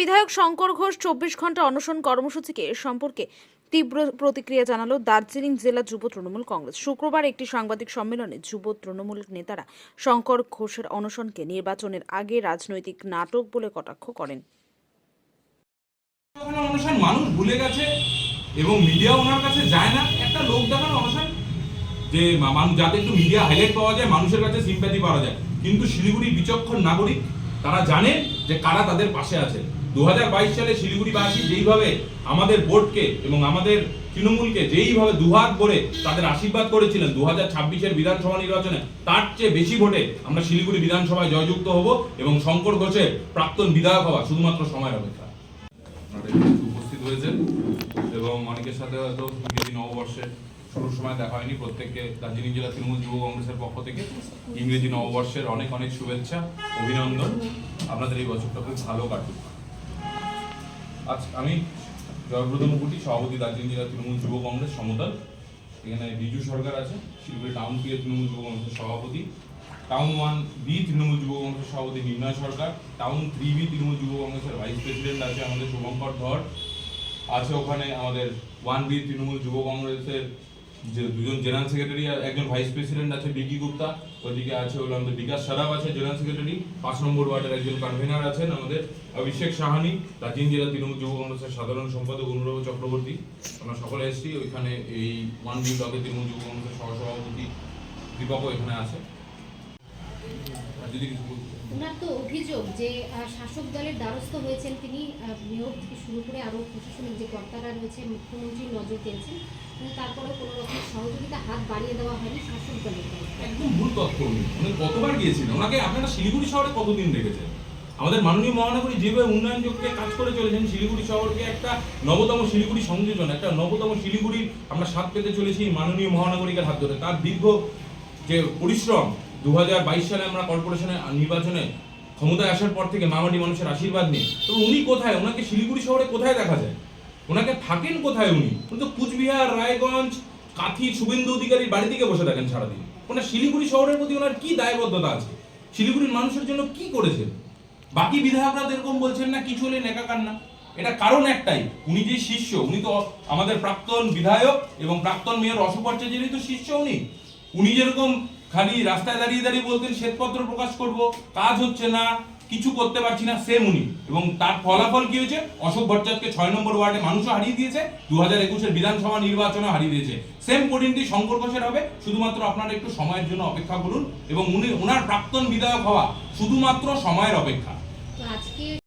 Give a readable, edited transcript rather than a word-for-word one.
বিধায়ক শঙ্কর ঘোষ 24 ঘন্টা অনশন কর্মসূচিকে সম্পর্কে তীব্র প্রতিক্রিয়া জানালো দার্জিলিং জেলা যুব তৃণমূল কংগ্রেস। শুক্রবার একটি সাংবাদিক সম্মেলনে যুব তৃণমূল নেতারা শঙ্কর ঘোষের অনশনকে নির্বাচনের আগে রাজনৈতিক নাটক বলে কটাক্ষ করেন। অনশন মানুষ ভুলে গেছে এবং মিডিয়া ওনার কাছে যায় না। একটা লোক দেখানো অনশন যে যাতে একটু মিডিয়া হাইলাইট পাওয়া যায়, মানুষের কাছে সিম্প্যাথি পাওয়া যায়, কিন্তু শিলিগুড়ি বিচক্ষণ নাগরিক তারা জানে যে কারা তাদের পাশে আছে। 2022 সালে শিলিগুড়িবাসী যেইভাবে আমাদের বোর্ডকে এবং আমাদের তৃণমূলকে যেইভাবে দুহাত ভরে তাদের আশীর্বাদ করেছিলেন 2026-এর বিধানসভা নির্বাচনে, তার চেয়ে বেশি ভোটে আমরা শিলিগুড়ি বিধানসভায় জয়যুক্ত হব এবং শঙ্কর ঘোষের প্রাক্তন বিধায়ক হওয়া শুধুমাত্র সময়ের অপেক্ষা। উপস্থিত হয়েছেন এবং অনেকের সাথে হয়তো ইংরেজি নববর্ষে শুরুর সময় দেখা হয়নি। প্রত্যেককে দার্জিলিং জেলা তৃণমূল যুব কংগ্রেসের পক্ষ থেকে ইংরেজি নববর্ষের অনেক অনেক শুভেচ্ছা, অভিনন্দন। আপনাদের এই বছরটা খুব ভালো কাটুক। আজ আমি জয়ব্রত মুকুটি, সভাপতি দার্জিলিং জেলা তৃণমূল যুব কংগ্রেস সমদল। এখানে বিজু সরকার আছে, শিলিগুড়ি টাউন পি তৃণমূল যুব কংগ্রেসের সভাপতি, টাউন 1B তৃণমূল যুব কংগ্রেসের সভাপতি নির্ণয় সরকার, টাউন 3B তৃণমূল যুব কংগ্রেসের ভাইস প্রেসিডেন্ট আছে আমাদের শুভঙ্কর ধর আছে, ওখানে আমাদের 1B তৃণমূল যুব কংগ্রেসের যে দুজন জেনারেল সেক্রেটারি, একজন ভাইস প্রেসিডেন্ট আছে বিকি গুপ্তা, ওইদিকে আছে হলো আমাদের বিকাশ সারাফ আছে জেনারেল সেক্রেটারি, 5 নম্বর ওয়ার্ডের একজন কনভেনার আছেন আমাদের অভিষেক সাহানি, দার্জিলিং জেলা তৃণমূল যুব কংগ্রেসের সাধারণ সম্পাদক অনুরাগ চক্রবর্তী। আমরা সকলে এসেছি। ওইখানে এই 1B ব্লকের তৃণমূল যুব কংগ্রেসের সহসভাপতি দীপকও এখানে আছে। যদি ওনার তো অভিযোগ যে শাসক দলের দ্বারস্থ হয়েছেন তিনি, মেয়র থেকে শুরু করে আরও প্রশাসনিক যে কর্তারা রয়েছে মুখ্যমন্ত্রীর নজর পেয়েছেন, কিন্তু তারপরেও কোনো রকম সহযোগিতা হাত বাড়িয়ে দেওয়া হয়নি শাসক দলের। একদম ভুল তথ্য। উনি কতবার গিয়েছিলেন? ওনাকে আপনারা শিলিগুড়ি শহরে কতদিন রেখেছেন? আমাদের মাননীয় মহানগরী যেভাবে উন্নয়ন যোগ্যে কাজ করে চলেছেন, শিলিগুড়ি শহরকে একটা নবতম শিলিগুড়ি সংযোজন, একটা নবতম শিলিগুড়ির আমরা স্বাদ পেতে চলেছি মাননীয় মহানগরীকে হাত ধরে। তার দীর্ঘ যে পরিশ্রম, 2022 সালে আমরা কর্পোরেশনের নির্বাচনে ক্ষমতায় আসার পর থেকে মামাটি মানুষের আশীর্বাদ নিয়ে, তো উনি কোথায়? ওনাকে শিলিগুড়ি শহরে কোথায় দেখা যায়? ওনাকে থাকেন কোথায় উনি? তো কুচবিহার, রায়গঞ্জ, কাথি, শুভেন্দু অধিকারীর বাড়ি থেকে বসে থাকেন সারাদিন। ওনার শিলিগুড়ি শহরের প্রতি ওনার কি দায়বদ্ধতা আছে? শিলিগুড়ির মানুষের জন্য কি করেছেন? বাকি বিধায়করা এরকম বলছেন না কিছু হলে নেকাকার না। এটা কারণ একটাই, উনি যে শিষ্য, উনি তো আমাদের প্রাক্তন বিধায়ক এবং প্রাক্তন মেয়র অশোক ভট্টাচার্যেরই তো শিষ্য। উনি যেরকম খালি রাস্তায় দাঁড়িয়ে দাঁড়িয়ে বলতেন শ্বেতপত্র প্রকাশ করব, কাজ হচ্ছে না, কিছু করতে পারছি না, সেম উনি। এবং তার ফলাফল কি হয়েছে? অশোক ভট্টাচার্যকে 6 নম্বর ওয়ার্ডে মানুষও হারিয়ে দিয়েছে, 2021-এর বিধানসভা নির্বাচনে হারিয়ে দিয়েছে। সেম পরিণতি শঙ্কর ঘোষের হবে। শুধুমাত্র আপনারা একটু সময়ের জন্য অপেক্ষা করুন এবং ওনার প্রাক্তন বিধায়ক হওয়া শুধুমাত্র সময়ের অপেক্ষা। আজকে